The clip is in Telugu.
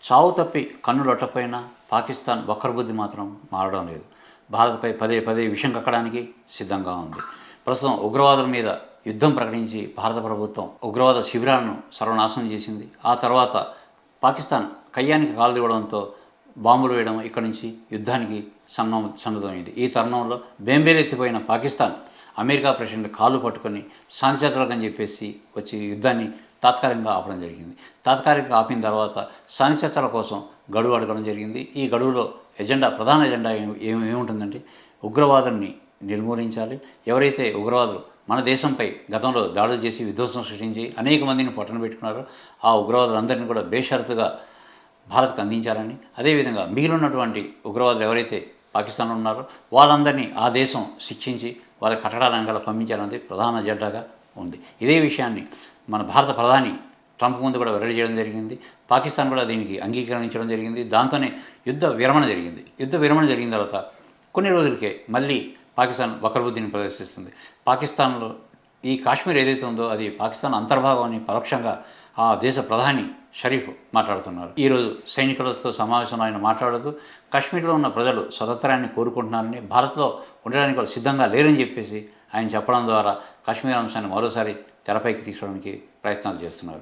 చావు తప్పి కన్నులొట్టపోయినా పాకిస్తాన్ వక్రబుద్ధి మాత్రం మారడం లేదు. భారత్పై పదే పదే విషం కక్కడానికి సిద్ధంగా ఉంది. ప్రస్తుతం ఉగ్రవాదుల మీద యుద్ధం ప్రకటించి భారత ప్రభుత్వం ఉగ్రవాద శిబిరాలను సర్వనాశనం చేసింది. ఆ తర్వాత పాకిస్తాన్ కయ్యానికి కాలు దివ్వడంతో బాంబులు వేయడం, ఇక్కడి నుంచి యుద్ధానికి సన్నద్ధమైంది. ఈ తరుణంలో బెంబేలెత్తిపోయిన పాకిస్తాన్ అమెరికా ప్రెసిడెంట్ కాళ్ళు పట్టుకొని శాంతి చర్చలని చెప్పేసి వచ్చి యుద్ధాన్ని తాత్కాలికంగా ఆపడం జరిగింది. తాత్కాలికంగా ఆపిన తర్వాత శాంతి చర్చల కోసం గడువు అడగడం జరిగింది. ఈ గడువులో ప్రధాన ఎజెండా ఏముంటుందంటే ఉగ్రవాదుల్ని నిర్మూలించాలి. ఎవరైతే ఉగ్రవాదులు మన దేశంపై గతంలో దాడులు చేసి విధ్వంసం సృష్టించి అనేక మందిని పట్టణ పెట్టుకున్నారో ఆ ఉగ్రవాదులందరినీ కూడా బేషరతుగా భారత్కు అందించాలని, అదేవిధంగా మిగిలినటువంటి ఉగ్రవాదులు ఎవరైతే పాకిస్తాన్లో ఉన్నారో వాళ్ళందరినీ ఆ దేశం శిక్షించి వాళ్ళ కట్టడాలను గల పంపించాలనేది ప్రధాన ఎజెండాగా ఉంది. ఇదే విషయాన్ని మన భారత ప్రధాని ట్రంప్ ముందు కూడా వెల్లడి చేయడం జరిగింది. పాకిస్తాన్ కూడా దీనికి అంగీకరించడం జరిగింది. దాంతోనే యుద్ధ విరమణ జరిగింది. యుద్ధ విరమణ జరిగిన తర్వాత కొన్ని రోజులకే మళ్ళీ పాకిస్తాన్ వక్రబుద్ధిని ప్రదర్శిస్తుంది. పాకిస్తాన్లో ఈ కాశ్మీర్ ఏదైతే ఉందో అది పాకిస్తాన్ అంతర్భాగం అని పరోక్షంగా ఆ దేశ ప్రధాని షరీఫ్ మాట్లాడుతున్నారు. ఈరోజు సైనికులతో సమావేశంలో ఆయన మాట్లాడుతూ కాశ్మీర్లో ఉన్న ప్రజలు స్వతంత్రాన్ని కోరుకుంటున్నారని, భారత్లో ఉండడానికి వాళ్ళు సిద్ధంగా లేరని చెప్పేసి ఆయన చెప్పడం ద్వారా కాశ్మీర్ అంశాన్ని మరోసారి తెరపైకి తీసుకోవడానికి ప్రయత్నాలు చేస్తున్నారు.